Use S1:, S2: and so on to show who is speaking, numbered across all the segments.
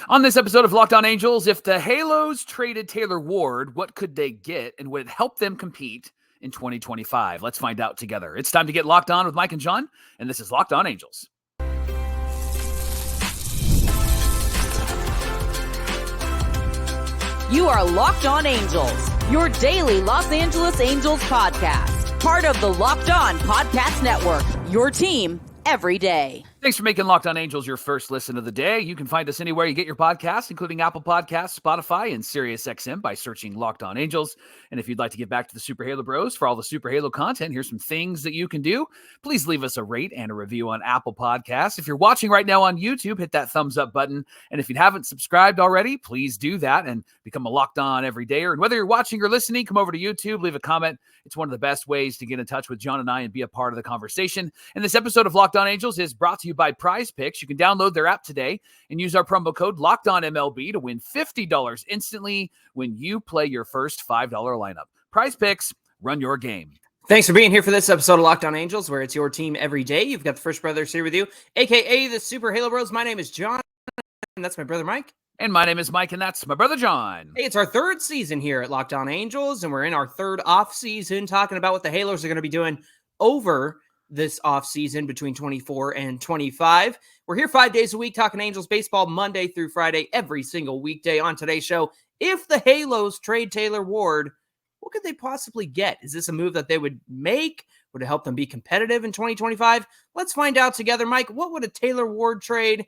S1: On this episode of Locked On Angels, if the Halos traded Taylor Ward, what could they get, and would it help them compete in 2025? Let's find out together. It's time to get locked on with Mike and John, and this is Locked On Angels.
S2: You are Locked On Angels, your daily Los Angeles Angels podcast. Part of the Locked On Podcast Network, your team every day.
S1: Thanks for making Locked On Angels your first listen of the day. You can find us anywhere you get your podcasts, including Apple Podcasts, Spotify, and SiriusXM by searching Locked On Angels. And if you'd like to get back to the Super Halo Bros for all the Super Halo content, here's some things that you can do. Please leave us a rate and a review on Apple Podcasts. If you're watching right now on YouTube, hit that thumbs up button. And if you haven't subscribed already, please do that and become a Locked On everydayer. And whether you're watching or listening, come over to YouTube, leave a comment. It's one of the best ways to get in touch with John and I and be a part of the conversation. And this episode of Locked On Angels is brought to you by PrizePicks. You can download their app today and use our promo code LOCKEDONMLB to win $50 instantly when you play your first $5 lineup. PrizePicks, run your game.
S3: Thanks for being here for this episode of Locked On Angels, where it's your team every day. You've got the First Brothers here with you, a.k.a. the Super Halo Bros. My name is John, and that's my brother Mike.
S1: And my name is Mike, and that's my brother John.
S3: Hey, it's our third season here at Locked On Angels, and we're in our third offseason talking about what the Halos are going to be doing over this offseason between 24 and 25. We're here 5 days a week talking Angels baseball Monday through Friday, every single weekday. On today's show, if the Halos trade Taylor Ward, what could they possibly get? Is this a move that they would make? Would it help them be competitive in 2025? Let's find out together. Mike, what would a Taylor Ward trade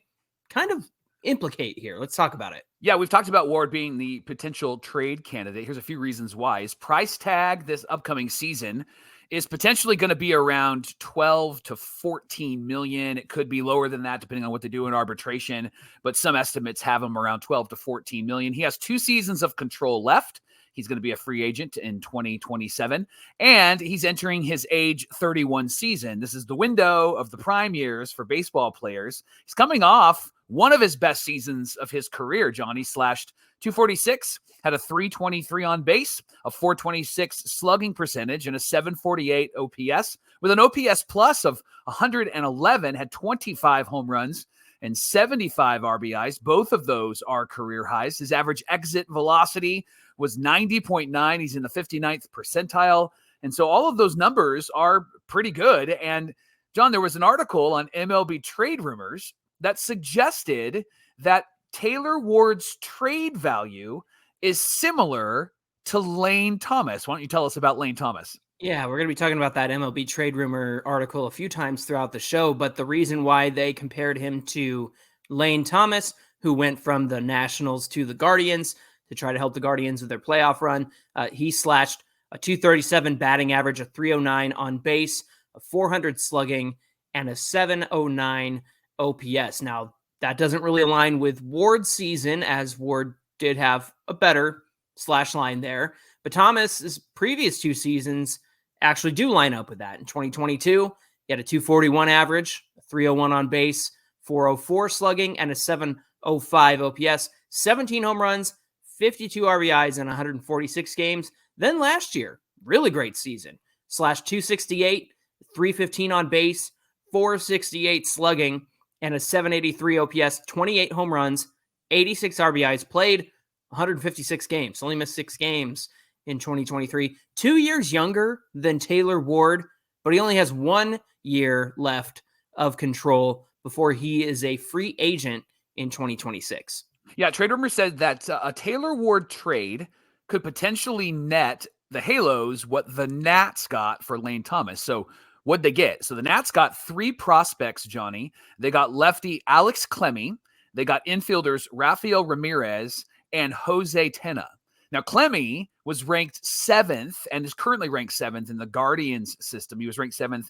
S3: kind of implicate here? Let's talk about it.
S1: Yeah, we've talked about Ward being the potential trade candidate. Here's a few reasons why. His price tag this upcoming season is potentially going to be around 12 to 14 million. It could be lower than that depending on what they do in arbitration, but some estimates have him around 12 to 14 million. He has 2 seasons of control left. He's going to be a free agent in 2027, and he's entering his age 31 season. This is the window of the prime years for baseball players. He's coming off one of his best seasons of his career, John. He slashed 246, had a 323 on base, a 426 slugging percentage, and a 748 OPS. With an OPS plus of 111, had 25 home runs and 75 RBIs. Both of those are career highs. His average exit velocity was 90.9. He's in the 59th percentile. And so all of those numbers are pretty good. And John, there was an article on MLB Trade Rumors that suggested that Taylor Ward's trade value is similar to Lane Thomas. Why don't you tell us about Lane Thomas?
S3: Yeah, we're going to be talking about that MLB Trade Rumor article a few times throughout the show, but the reason why they compared him to Lane Thomas, who went from the Nationals to the Guardians to try to help the Guardians with their playoff run, he slashed a 237 batting average, a 309 on base, a 400 slugging, and a 709 OPS. Now, that doesn't really align with Ward's season, as Ward did have a better slash line there. But Thomas's previous 2 seasons actually do line up with that. In 2022, he had a 241 average, a 301 on base, 404 slugging, and a 705 OPS, 17 home runs, 52 RBIs in 146 games. Then last year, really great season, slashed 268, 315 on base, 468 slugging, and a 783 OPS, 28 home runs, 86 RBIs, played 156 games, only missed 6 games in 2023. 2 years younger than Taylor Ward, but he only has 1 year left of control before he is a free agent in 2026.
S1: Yeah, Trade Rumors said that a Taylor Ward trade could potentially net the Halos what the Nats got for Lane Thomas. So what'd they get? So the Nats got 3 prospects, Johnny. They got lefty Alex Clemmie. They got infielders Rafael Ramirez and Jose Tena. Now, Clemmie was ranked 7th and is currently ranked 7th in the Guardians system. He was ranked 7th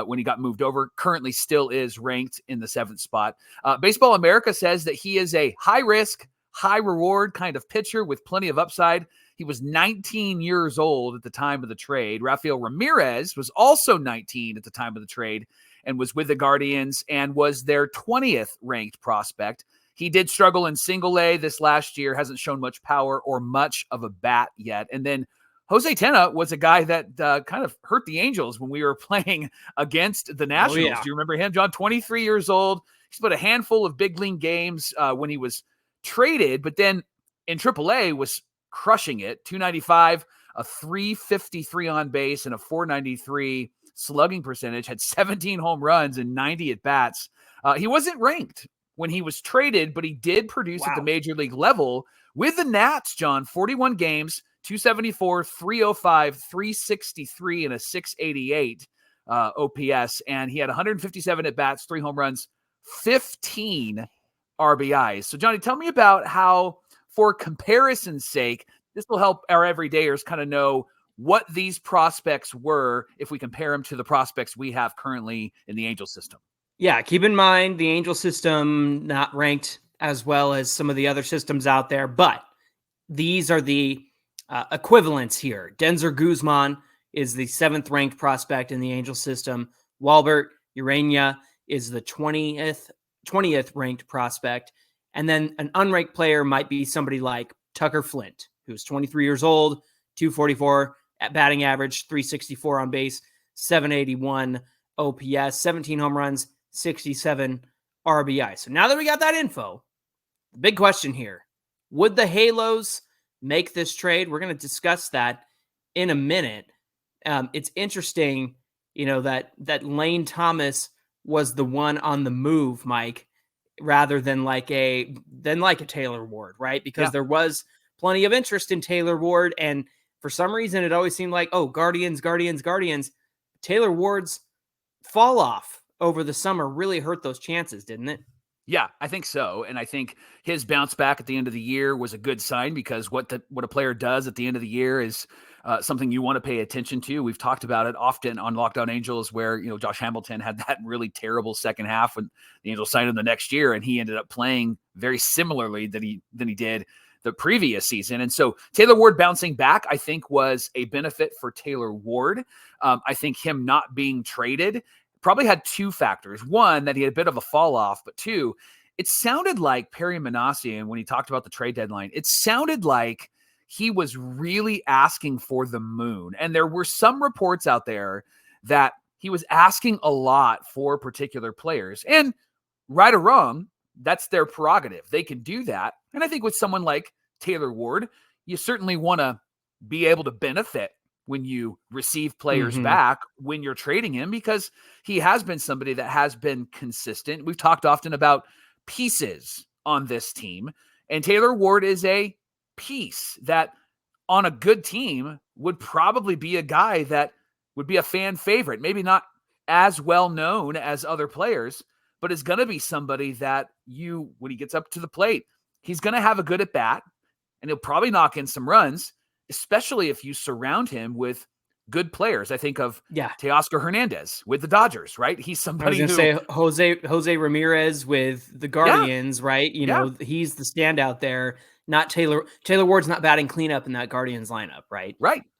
S1: when he got moved over, currently still is ranked in the 7th spot. Baseball America says that he is a high-risk, high-reward kind of pitcher with plenty of upside. He was 19 years old at the time of the trade. Rafael Ramirez was also 19 at the time of the trade and was with the Guardians and was their 20th ranked prospect. He did struggle in single A this last year, hasn't shown much power or much of a bat yet. And then Jose Tena was a guy that kind of hurt the Angels when we were playing against the Nationals.
S3: Oh, yeah.
S1: Do you remember him, John? 23 years old. He's put a handful of big league games when he was traded, but then in AAA was crushing it. 295, a 353 on base, and a 493 slugging percentage, had 17 home runs and 90 at bats. He wasn't ranked when he was traded, but he did produce at the major league level with the Nats, John. 41 games, 274, 305, 363, and a 688 OPS. And he had 157 at bats, 3 home runs, 15 RBIs. So, Johnny, tell me about how, for comparison's sake, this will help our everydayers kind of know what these prospects were if we compare them to the prospects we have currently in the Angel system.
S3: Yeah, keep in mind the Angel system not ranked as well as some of the other systems out there, but these are the equivalents here. Denzer Guzman is the 7th ranked prospect in the Angel system. Walbert Urania is the 20th ranked prospect. And then an unranked player might be somebody like Tucker Flint, who's 23 years old, 244 at batting average, 364 on base, 781 OPS, 17 home runs, 67 RBI. So now that we got that info, the big question here, would the Halos make this trade? We're going to discuss that in a minute. It's interesting, that Lane Thomas was the one on the move, Mike, rather than like a Taylor Ward, right? Because there was plenty of interest in Taylor Ward, and for some reason it always seemed like, Guardians. Taylor Ward's fall off over the summer really hurt those chances, didn't it?
S1: Yeah, I think so. And I think his bounce back at the end of the year was a good sign, because what a player does at the end of the year is something you want to pay attention to. We've talked about it often on Locked On Angels, where, Josh Hamilton had that really terrible second half when the Angels signed him the next year, and he ended up playing very similarly than he did the previous season. And so Taylor Ward bouncing back, I think, was a benefit for Taylor Ward. I think him not being traded probably had 2 factors. One, that he had a bit of a fall off, but 2, it sounded like Perry Manassian, when he talked about the trade deadline, it sounded like he was really asking for the moon. And there were some reports out there that he was asking a lot for particular players. And right or wrong, that's their prerogative. They can do that. And I think with someone like Taylor Ward, you certainly want to be able to benefit when you receive players back when you're trading him, because he has been somebody that has been consistent. We've talked often about pieces on this team, and Taylor Ward is a piece that on a good team would probably be a guy that would be a fan favorite, maybe not as well known as other players, but is going to be somebody that when he gets up to the plate, he's going to have a good at bat, and he'll probably knock in some runs, especially if you surround him with good players. I think of Teoscar Hernandez with the Dodgers, right? He's somebody
S3: who say Jose Ramirez with the Guardians, right? He's the standout there. Not Taylor Ward's not batting cleanup in that Guardians lineup, right?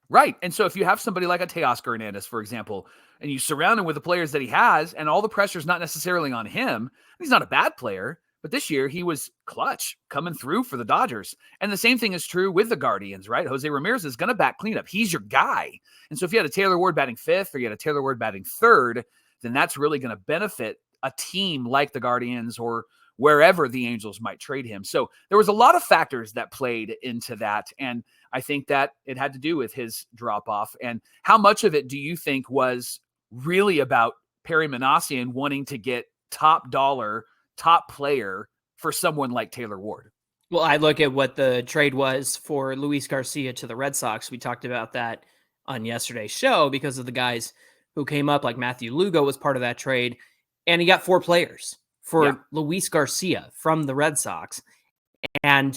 S1: Right. And so if you have somebody like a Teoscar Hernandez, for example, and you surround him with the players that he has, and all the pressure's not necessarily on him, he's not a bad player, but this year he was clutch coming through for the Dodgers. And the same thing is true with the Guardians, right? Jose Ramirez is going to bat cleanup. He's your guy. And so if you had a Taylor Ward batting 5th, or you had a Taylor Ward batting 3rd, then that's really going to benefit a team like the Guardians or wherever the Angels might trade him. So there was a lot of factors that played into that. And I think that it had to do with his drop off. And how much of it do you think was really about Perry Manassian wanting to get top dollar, top player for someone like Taylor Ward?
S3: Well, I look at what the trade was for Luis Garcia to the Red Sox. We talked about that on yesterday's show because of the guys who came up, like Matthew Lugo was part of that trade. And he got 4 players for Luis Garcia from the Red Sox. And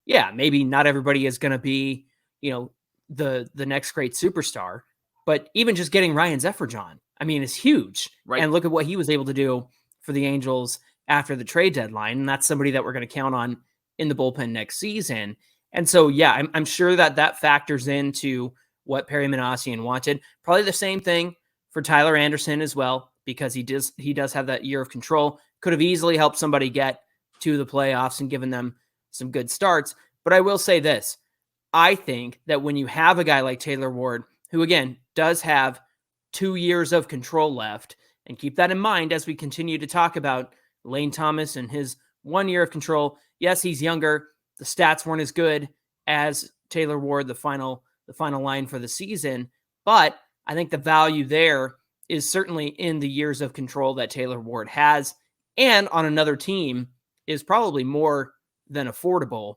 S3: maybe not everybody is going to be, the next great superstar, but even just getting Ryan Zefferjon, is huge. Right. And look at what he was able to do for the Angels after the trade deadline. And that's somebody that we're going to count on in the bullpen next season. And so, I'm sure that factors into what Perry Manassian wanted. Probably the same thing for Tyler Anderson as well, because he does have that year of control. Could have easily helped somebody get to the playoffs and given them some good starts. But I will say this. I think that when you have a guy like Taylor Ward, who again does have 2 years of control left, and keep that in mind as we continue to talk about Lane Thomas and his 1 year of control. Yes, he's younger. The stats weren't as good as Taylor Ward, the final line for the season, but I think the value there is certainly in the years of control that Taylor Ward has, and on another team is probably more than affordable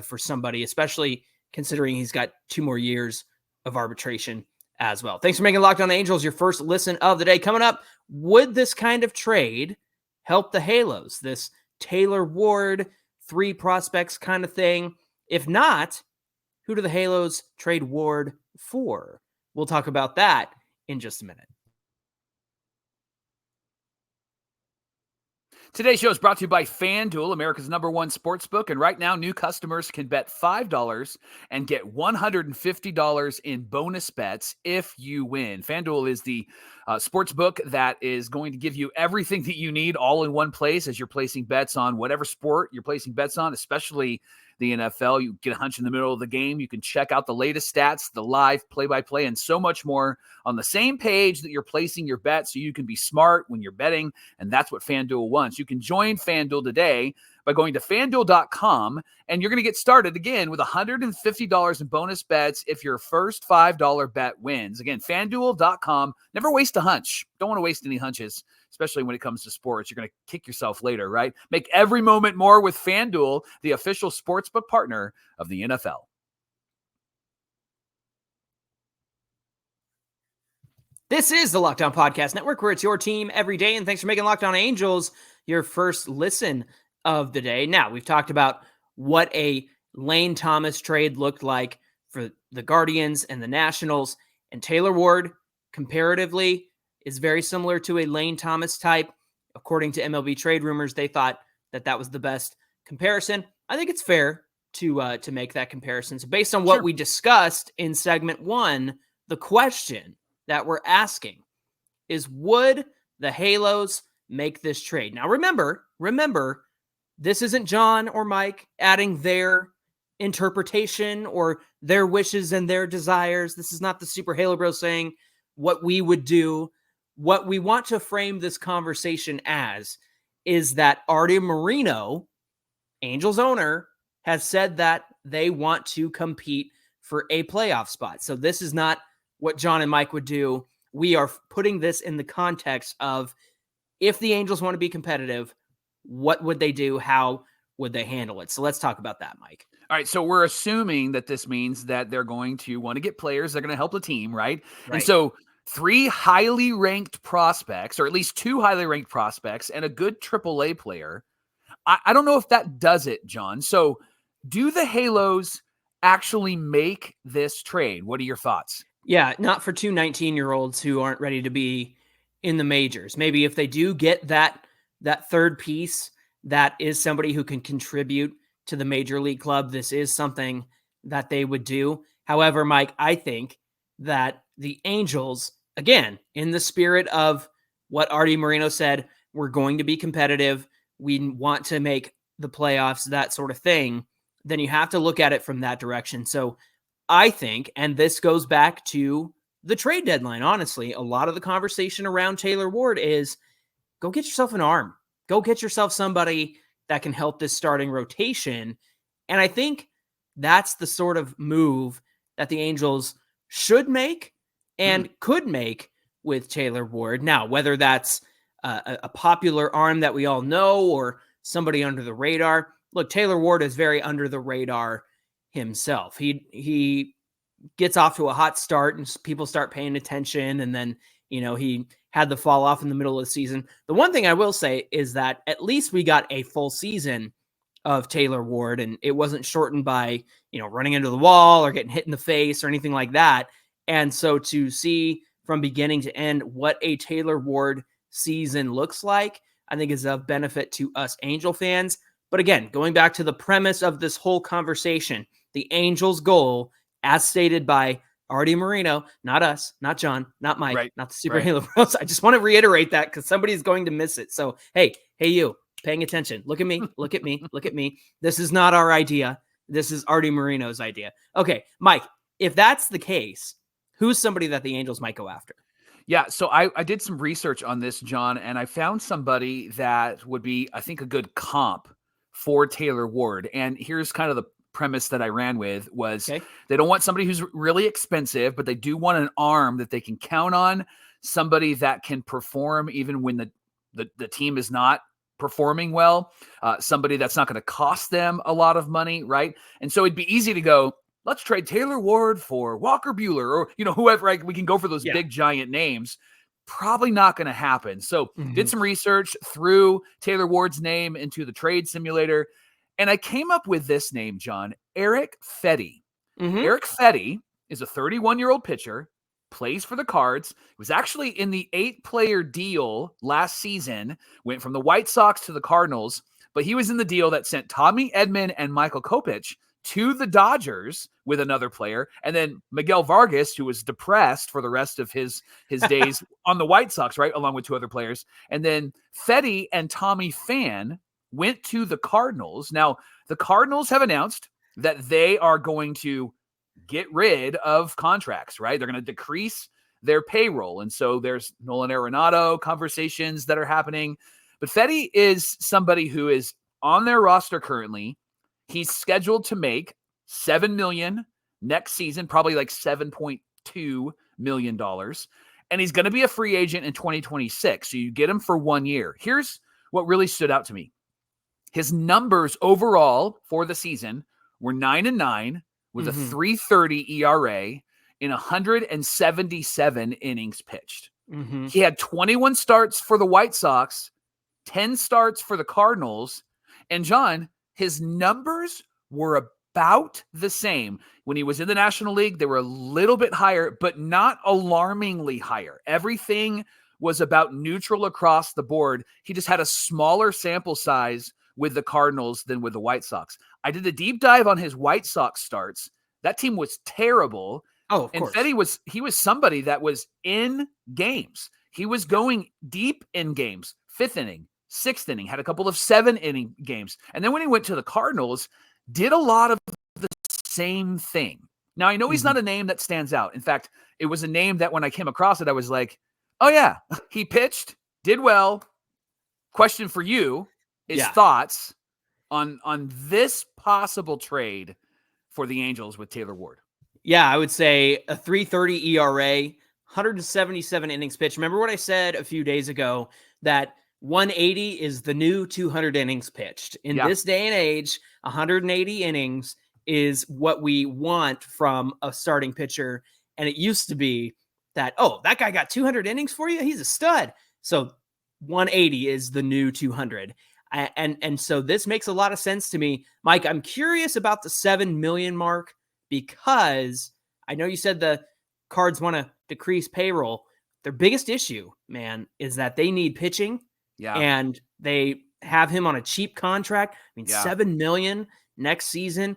S3: for somebody, especially considering he's got 2 more years of arbitration as well. Thanks for making Locked On Angels your first listen of the day. Coming up, would this kind of trade help the Halos? This Taylor Ward, 3 prospects kind of thing. If not, who do the Halos trade Ward for? We'll talk about that in just a minute.
S1: Today's show is brought to you by FanDuel, America's #1 sportsbook. And right now, new customers can bet $5 and get $150 in bonus bets if you win. FanDuel is the sportsbook that is going to give you everything that you need all in one place as you're placing bets on whatever sport you're placing bets on, especially the NFL. You get a hunch in the middle of the game. You can check out the latest stats, the live play-by-play, and so much more on the same page that you're placing your bet, so you can be smart when you're betting, and that's what FanDuel wants. You can join FanDuel today by going to FanDuel.com, and you're going to get started again with $150 in bonus bets if your first $5 bet wins. Again, FanDuel.com. Never waste a hunch. Don't want to waste any hunches, especially when it comes to sports. You're going to kick yourself later, right? Make every moment more with FanDuel, the official sportsbook partner of the NFL.
S3: This is the Locked On Podcast Network, where it's your team every day, and thanks for making Locked On Angels your first listen of the day. Now, we've talked about what a Lane Thomas trade looked like for the Guardians and the Nationals, and Taylor Ward, comparatively, is very similar to a Lane Thomas type. According to MLB Trade Rumors, they thought that was the best comparison. I think it's fair to make that comparison. So based on what we discussed in segment 1, the question that we're asking is, would the Halos make this trade? Now, remember, this isn't John or Mike adding their interpretation or their wishes and their desires. This is not the Super Halo Bros saying what we would do. What we want to frame this conversation as is that Artie Moreno, Angels owner, has said that they want to compete for a playoff spot. So this is not what John and Mike would do. We are putting this in the context of, if the Angels want to be competitive, what would they do? How would they handle it? So let's talk about that, Mike.
S1: All right, so we're assuming that this means that they're going to want to get players that are going to help the team, right? And so 3 highly ranked prospects, or at least 2 highly ranked prospects, and a good AAA player. I don't know if that does it, John. So do the Halos actually make this trade? What are your thoughts?
S3: Yeah, not for 2 19-year-olds who aren't ready to be in the majors. Maybe if they do get that third piece, that is somebody who can contribute to the major league club, this is something that they would do. However, Mike, I think that the Angels, again, in the spirit of what Artie Moreno said, we're going to be competitive, we want to make the playoffs, that sort of thing, then you have to look at it from that direction. So I think, and this goes back to the trade deadline, honestly, a lot of the conversation around Taylor Ward is, go get yourself an arm. Go get yourself somebody that can help this starting rotation. And I think that's the sort of move that the Angels should make and could make with Taylor Ward. Now, whether that's a popular arm that we all know or somebody under the radar. Look, Taylor Ward is very under the radar himself. He gets off to a hot start and people start paying attention, and then, he had the fall off in the middle of the season. The one thing I will say is that at least we got a full season of Taylor Ward, and it wasn't shortened by, running into the wall or getting hit in the face or anything like that. And so to see from beginning to end what a Taylor Ward season looks like, I think is of benefit to us Angel fans. But again, going back to the premise of this whole conversation, the Angels' goal, as stated by Artie Moreno, not us, not John, not Mike, not the Super Halo Bros. I just want to reiterate that because somebody's going to miss it. So, hey, you, paying attention. Look at me, look at me, look at me. This is not our idea. This is Artie Moreno's idea. Okay, Mike, if that's the case, who's somebody that the Angels might go after?
S1: Yeah, so I did some research on this, John, and I found somebody that would be, I think, a good comp for Taylor Ward. And here's kind of the premise that I ran with was
S3: Okay.
S1: they don't want somebody who's really expensive, but they do want an arm that they can count on, somebody that can perform even when the team is not performing well, somebody that's not going to cost them a lot of money, right? And so it'd be easy to go, let's trade Taylor Ward for Walker Buehler or, whoever, right? We can go for those big giant names. Probably not going to happen. So did some research, threw Taylor Ward's name into the trade simulator, and I came up with this name, John, Erick Fedde. Erick Fedde is a 31-year-old pitcher, plays for the Cards, was actually in the 8-player deal last season, went from the White Sox to the Cardinals, but he was in the deal that sent Tommy Edman and Michael Kopech to the Dodgers with another player, and then Miguel Vargas, who was depressed for the rest of his days on the White Sox, right, along with 2 other players. And then Fedde and Tommy Pham went to the Cardinals. Now, the Cardinals have announced that they are going to get rid of contracts, right? They're going to decrease their payroll. And so there's Nolan Arenado conversations that are happening. But Fedde is somebody who is on their roster currently. He's scheduled to make $7 million next season, probably like $7.2 million. And he's going to be a free agent in 2026. So you get him for 1 year. Here's what really stood out to me. His numbers overall for the season were 9-9 with a 3.30 ERA in 177 innings pitched. He had 21 starts for the White Sox, 10 starts for the Cardinals. And John, his numbers were about the same. When he was in the National League, they were a little bit higher, but not alarmingly higher. Everything was about neutral across the board. He just had a smaller sample size with the Cardinals than with the White Sox. I did a deep dive on his White Sox starts. That team was terrible.
S3: Oh, of course.
S1: And Fedde was somebody that was in games. He was going deep in games, 5th inning, 6th inning, had a couple of 7-inning games. And then when he went to the Cardinals, did a lot of the same thing. Now, I know he's not a name that stands out. In fact, it was a name that when I came across it, I was like, oh yeah, he pitched, did well. Question for you is thoughts on this possible trade for the Angels with Taylor Ward.
S3: Yeah, I would say a 3.30 ERA, 177 innings pitched. Remember what I said a few days ago, that 180 is the new 200 innings pitched. In this day and age, 180 innings is what we want from a starting pitcher. And it used to be that, oh, that guy got 200 innings for you? He's a stud. So 180 is the new 200. And so this makes a lot of sense to me. Mike, I'm curious about the 7 million mark, because I know you said the Cards want to decrease payroll. Their biggest issue, man, is that they need pitching. Yeah. And they have him on a cheap contract. I mean, 7 million next season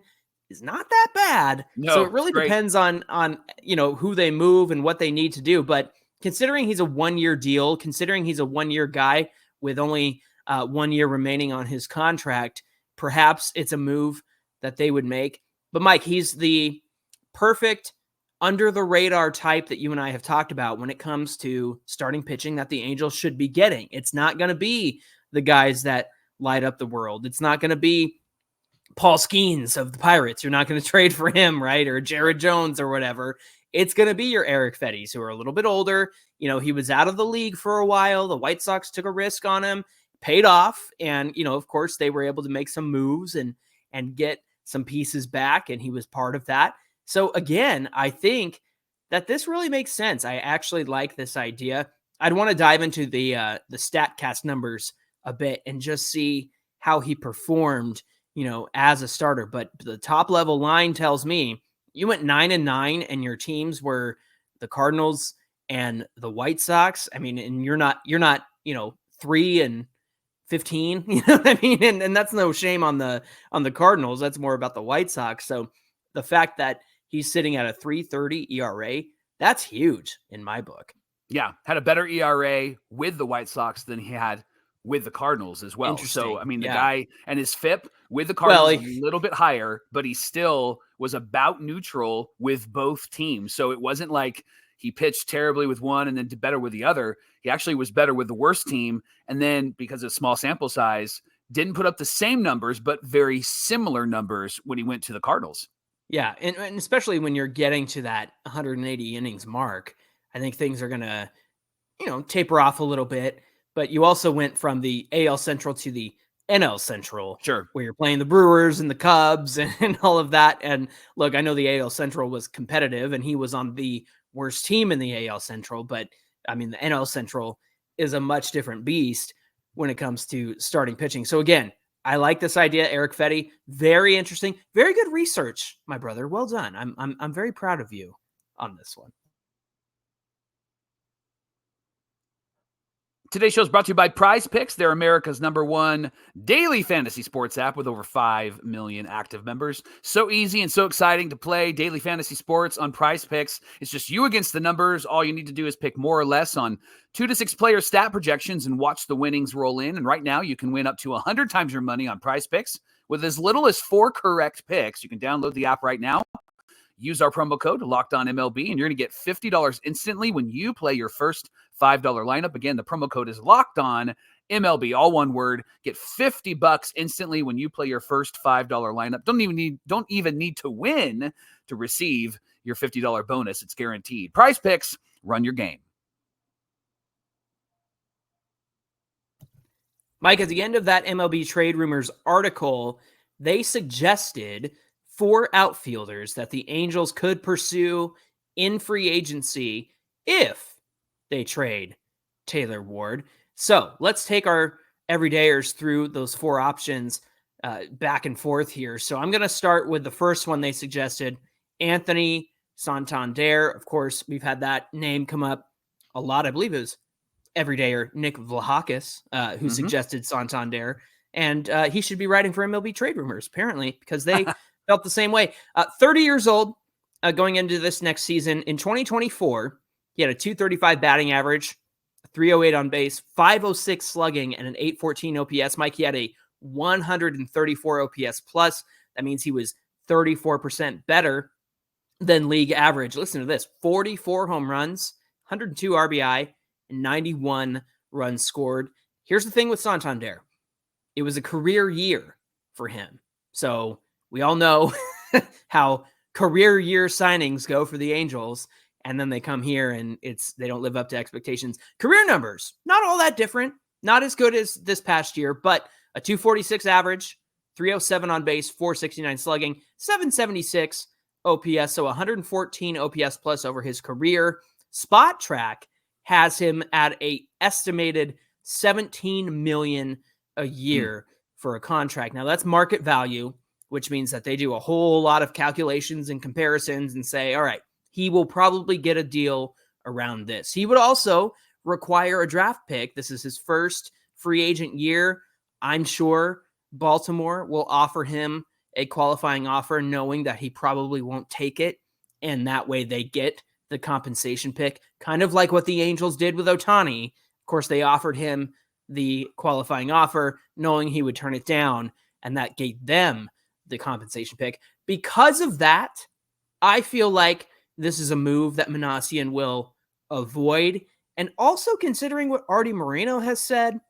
S3: is not that bad. No, so it really depends on who they move and what they need to do. But considering he's a 1-year deal, considering he's a 1-year guy with only 1 year remaining on his contract, perhaps it's a move that they would make. But Mike, he's the perfect under the radar type that you and I have talked about when it comes to starting pitching that the Angels should be getting. It's not going to be the guys that light up the world. It's not going to be Paul Skeens of the Pirates. You're not going to trade for him, right? Or Jared Jones or whatever. It's going to be your Erick Feddes, who are a little bit older. He was out of the league for a while. The White Sox took a risk on him, paid off. And, of course, they were able to make some moves and get some pieces back. And he was part of that. So again, I think that this really makes sense. I actually like this idea. I'd want to dive into the StatCast numbers a bit and just see how he performed, as a starter. But the top level line tells me you went 9-9 and your teams were the Cardinals and the White Sox. I mean, and you're not 3-15, you know what I mean? And that's no shame on the Cardinals. That's more about the White Sox. So the fact that he's sitting at a 3.30 ERA, that's huge in my book.
S1: Yeah, had a better ERA with the White Sox than he had with the Cardinals as well. So, I mean, the guy and his FIP with the Cardinals a little bit higher, but he still was about neutral with both teams. So it wasn't like he pitched terribly with one and then did better with the other. He actually was better with the worst team. And then because of small sample size, didn't put up the same numbers, but very similar numbers when he went to the Cardinals.
S3: Yeah, and especially when you're getting to that 180 innings mark, I think things are going to, taper off a little bit. But you also went from the AL Central to the NL Central,
S1: Sure,
S3: where you're playing the Brewers and the Cubs and all of that. And look, I know the AL Central was competitive, and he was on the worst team in the AL Central, but I mean, the NL Central is a much different beast when it comes to starting pitching. So again, I like this idea, Eric Fetty. Very interesting, very good research, my brother. Well done. I'm very proud of you on this one.
S1: Today's show is brought to you by PrizePicks. They're America's #1 daily fantasy sports app with over 5 million active members. So easy and so exciting to play daily fantasy sports on PrizePicks. It's just you against the numbers. All you need to do is pick more or less on 2 to 6 player stat projections and watch the winnings roll in. And right now, you can win up to 100 times your money on PrizePicks with as little as 4 correct picks. You can download the app right now. Use our promo code LOCKEDONMLB, and you're going to get $50 instantly when you play your first $5 lineup. Again, the promo code is LOCKEDONMLB, all one word. Get $50 instantly when you play your first $5 lineup. Don't even need to win to receive your $50 bonus. It's guaranteed. PrizePicks, run your game.
S3: Mike, at the end of that MLB Trade Rumors article, they suggested 4 outfielders that the Angels could pursue in free agency if they trade Taylor Ward. So let's take our everydayers through those 4 options back and forth here. So I'm going to start with the first one they suggested, Anthony Santander. Of course, we've had that name come up a lot. I believe it was everydayer Nick Vlahakis who suggested Santander. And he should be writing for MLB Trade Rumors, apparently, because they felt the same way. 30 years old going into this next season. In 2024, he had a .235 batting average, 308 on base, 506 slugging, and an 814 OPS. Mike, he had a 134 OPS plus. That means he was 34% better than league average. Listen to this, 44 home runs, 102 RBI, and 91 runs scored. Here's the thing with Santander. It was a career year for him. So we all know how career year signings go for the Angels, and then they come here and they don't live up to expectations. Career numbers, not all that different, not as good as this past year, but a 246 average, 307 on base, 469 slugging, 776 OPS, so 114 OPS plus over his career. Spot Track has him at a estimated $17 million a year for a contract. Now that's market value, which means that they do a whole lot of calculations and comparisons and say, all right, he will probably get a deal around this. He would also require a draft pick. This is his first free agent year. I'm sure Baltimore will offer him a qualifying offer, knowing that he probably won't take it. And that way they get the compensation pick, kind of like what the Angels did with Ohtani. Of course, they offered him the qualifying offer, knowing he would turn it down, and that gave them the compensation pick. Because of that, I feel like this is a move that Minasian will avoid. And also considering what Artie Moreno has said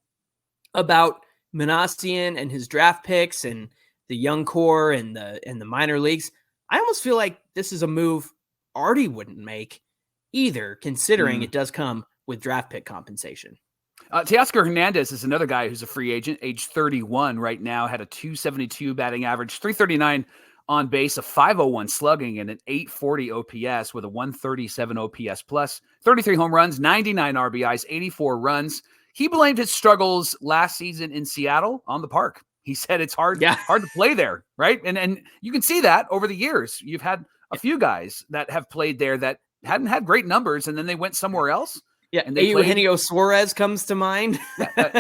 S3: about Minasian and his draft picks and the young core and the minor leagues, I almost feel like this is a move Artie wouldn't make either, considering it does come with draft pick compensation.
S1: Teoscar Hernandez is another guy who's a free agent, age 31 right now, had a 272 batting average, 339 on base, a 501 slugging, and an 840 OPS with a 137 OPS plus, 33 home runs, 99 RBIs, 84 runs. He blamed his struggles last season in Seattle on the park. He said it's hard to play there, right? And you can see that over the years. You've had a few guys that have played there that hadn't had great numbers, and then they went somewhere else.
S3: Yeah, and Eugenio Suarez comes to mind.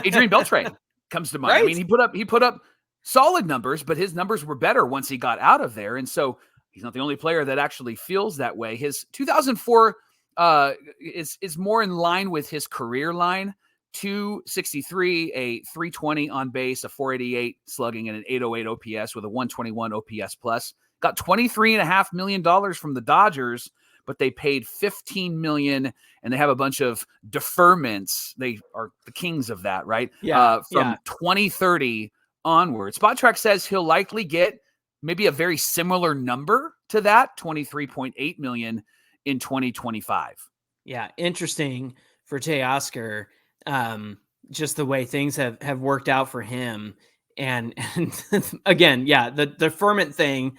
S1: Adrian Beltre comes to mind. Right? I mean, he put up solid numbers, but his numbers were better once he got out of there. And so he's not the only player that actually feels that way. His 2004 is more in line with his career line. 263, a 320 on base, a 488 slugging, and an 808 OPS with a 121 OPS plus. Got $23.5 million from the Dodgers, but they paid $15 million, and they have a bunch of deferments. They are the kings of that, right?
S3: Yeah.
S1: From 2030 onward. Spot Track says he'll likely get maybe a very similar number to that, 23.8 million in 2025.
S3: Yeah, interesting for Teoscar. Just the way things have worked out for him. And again, yeah, the deferment thing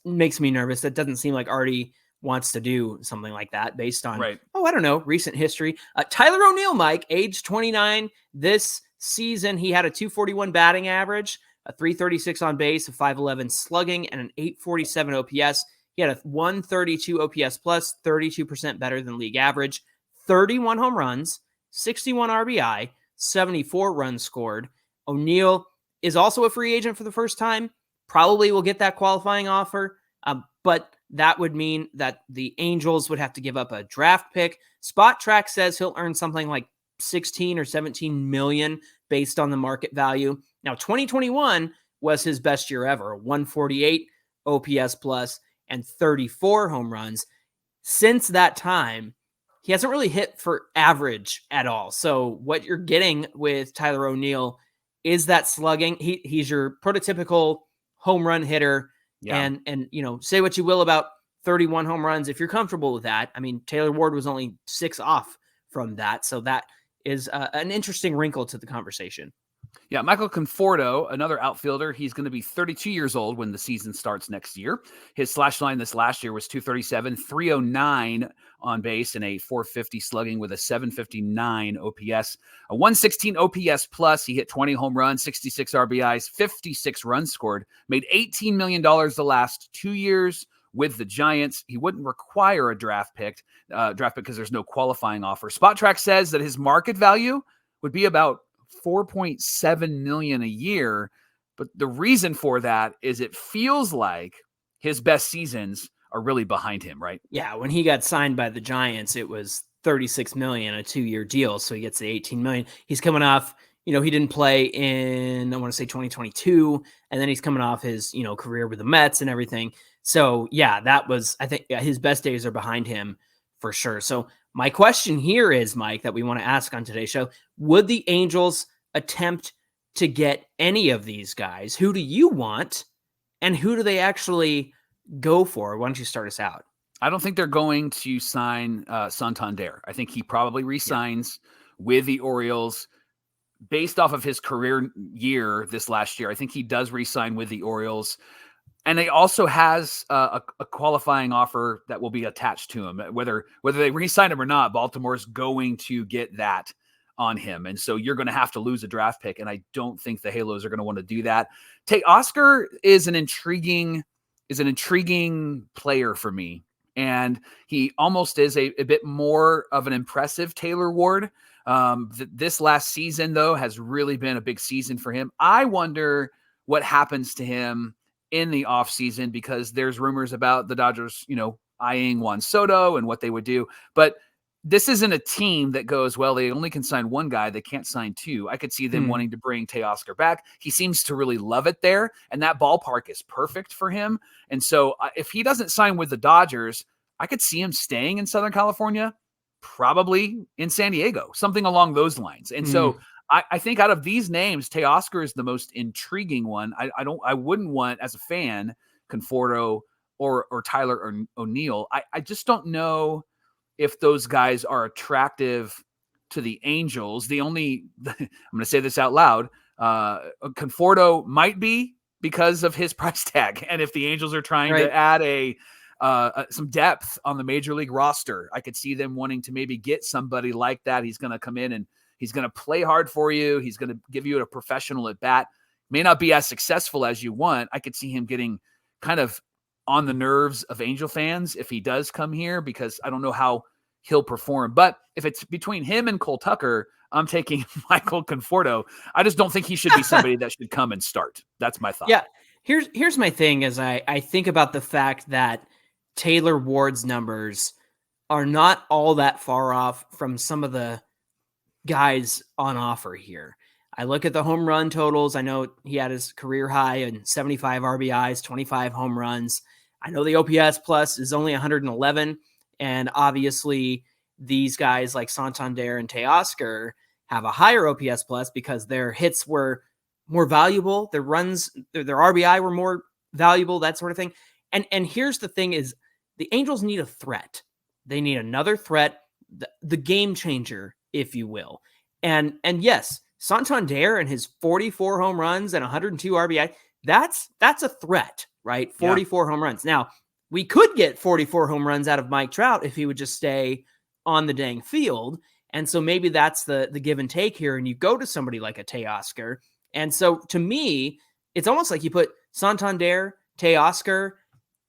S3: makes me nervous. That doesn't seem like Artie wants to do something like that based on,
S1: right.
S3: I don't know, recent history. Tyler O'Neill, Mike, age 29 this season. He had a 241 batting average, a 336 on base, a 511 slugging, and an 847 OPS. He had a 132 OPS plus, 32% better than league average, 31 home runs, 61 RBI, 74 runs scored. O'Neill is also a free agent for the first time. Probably will get that qualifying offer, but that would mean that the Angels would have to give up a draft pick. Spot Track says he'll earn something like 16 or 17 million based on the market value. Now, 2021 was his best year ever, 148 OPS plus and 34 home runs. Since that time, he hasn't really hit for average at all. So what you're getting with Tyler O'Neill is that slugging. He's your prototypical home run hitter. Yeah. And say what you will about 31 home runs. If you're comfortable with that, I mean, Taylor Ward was only 6 off from that. So that is an interesting wrinkle to the conversation.
S1: Yeah, Michael Conforto, another outfielder. He's going to be 32 years old when the season starts next year. His slash line this last year was 237, 309 on base, and a 450 slugging with a 759 OPS, a 116 OPS plus. He hit 20 home runs, 66 RBIs, 56 runs scored, made $18 million the last 2 years with the Giants. He wouldn't require a draft pick because there's no qualifying offer. Spot Track says that his market value would be about $4.7 million a year. But the reason for that is it feels like his best seasons are really behind him, right?
S3: Yeah. When he got signed by the Giants, it was 36 million, a 2-year deal. So he gets the 18 million. He's coming off, he didn't play in, I want to say 2022. And then he's coming off his, career with the Mets and everything. So yeah, that was, I think his best days are behind him for sure. So my question here is, Mike, that we want to ask on today's show, would the Angels attempt to get any of these guys? Who do you want? And who do they actually go for? Why don't you start us out?
S1: I don't think they're going to sign Santander. I think he probably re-signs with the Orioles based off of his career year this last year. I think he does re-sign with the Orioles. And he also has a qualifying offer that will be attached to him. Whether they re-sign him or not, Baltimore's going to get that on him. And so you're going to have to lose a draft pick. And I don't think the Halos are going to want to do that. Teoscar is an intriguing player for me. And he almost is a bit more of an impressive Taylor Ward. This last season, though, has really been a big season for him. I wonder what happens to him in the offseason, because there's rumors about the Dodgers, eyeing Juan Soto and what they would do. But this isn't a team that goes, well, they only can sign one guy. They can't sign two. I could see them wanting to bring Teoscar back. He seems to really love it there. And that ballpark is perfect for him. And so if he doesn't sign with the Dodgers, I could see him staying in Southern California, probably in San Diego, something along those lines. And so I think out of these names, Teoscar is the most intriguing one. I wouldn't want, as a fan, Conforto or Tyler O'Neill. I just don't know if those guys are attractive to the Angels. I'm going to say this out loud. Conforto might be because of his price tag. And if the Angels are trying to add some depth on the major league roster, I could see them wanting to maybe get somebody like that. He's going to come in and he's going to play hard for you. He's going to give you a professional at bat. May not be as successful as you want. I could see him getting kind of on the nerves of Angel fans if he does come here, because I don't know how he'll perform. But if it's between him and Cole Tucker, I'm taking Michael Conforto. I just don't think he should be somebody that should come and start. That's my thought.
S3: Yeah. Here's my thing as I think about the fact that Taylor Ward's numbers are not all that far off from some of the guys on offer here. I look at the home run totals. I know he had his career high in 75 RBIs, 25 home runs. I know the OPS plus is only 111. And obviously these guys like Santander and Teoscar have a higher OPS plus because their hits were more valuable. Their runs, their RBI were more valuable, that sort of thing. And here's the thing is the Angels need a threat. They need another threat, the game changer, if you will. And yes, Santander and his 44 home runs and 102 RBI, that's a threat, right? 44 home runs. Now, we could get 44 home runs out of Mike Trout if he would just stay on the dang field. And so maybe that's the give and take here. And you go to somebody like a Teoscar. And so to me, it's almost like you put Santander, Teoscar,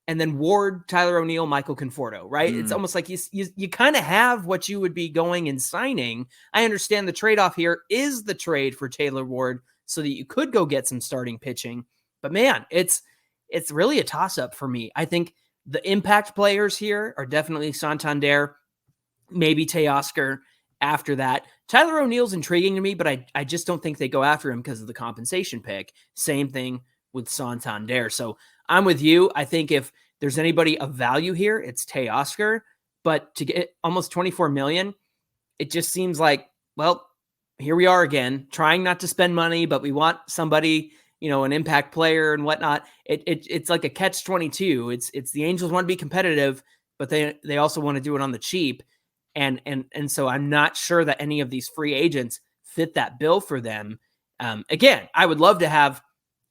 S3: and then Ward, Tyler O'Neill, Michael Conforto, right? It's almost like you kind of have what you would be going and signing. I understand the trade-off here is the trade for Taylor Ward so that you could go get some starting pitching. But man, it's really a toss-up for me. I think the impact players here are definitely Santander, maybe Teoscar after that. Tyler O'Neill's intriguing to me, but I just don't think they go after him because of the compensation pick. Same thing with Santander. So I'm with you. I think if there's anybody of value here, it's Teoscar, but to get almost $24 million, it just seems like, well, here we are again, trying not to spend money, but we want somebody, an impact player and whatnot. It's like a catch-22. It's the Angels want to be competitive, but they also want to do it on the cheap. And so I'm not sure that any of these free agents fit that bill for them. Again, I would love to have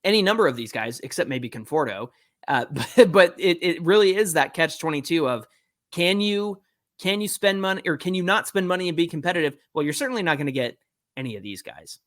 S3: any number of these guys, except maybe Conforto. But it really is that catch-22 of can you spend money or can you not spend money and be competitive? Well, you're certainly not going to get any of these guys.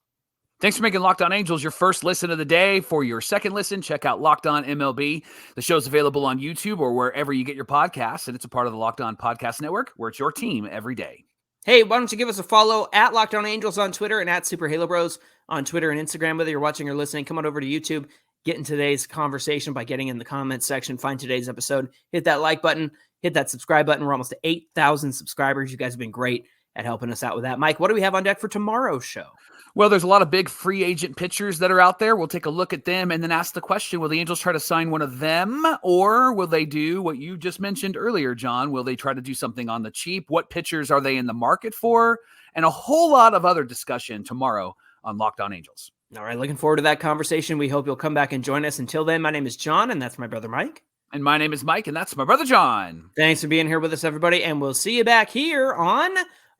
S1: Thanks for making Locked On Angels your first listen of the day. For your second listen, check out Locked On MLB. The show's available on YouTube or wherever you get your podcasts, and it's a part of the Locked On Podcast Network, where it's your team every day.
S3: Hey, why don't you give us a follow at Locked On Angels on Twitter and at Super Halo Bros on Twitter and Instagram. Whether you're watching or listening, come on over to YouTube, get in today's conversation by getting in the comments section, find today's episode, hit that like button, hit that subscribe button. We're almost to 8,000 subscribers. You guys have been great at helping us out with that. Mike, what do we have on deck for tomorrow's show?
S1: Well, there's a lot of big free agent pitchers that are out there. We'll take a look at them and then ask the question, will the Angels try to sign one of them, or will they do what you just mentioned earlier, John? Will they try to do something on the cheap? What pitchers are they in the market for? And a whole lot of other discussion tomorrow on Locked On Angels.
S3: All right, looking forward to that conversation. We hope you'll come back and join us. Until then, my name is John, and that's my brother Mike.
S1: And my name is Mike, and that's my brother John.
S3: Thanks for being here with us, everybody, and we'll see you back here on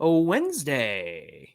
S3: Wednesday.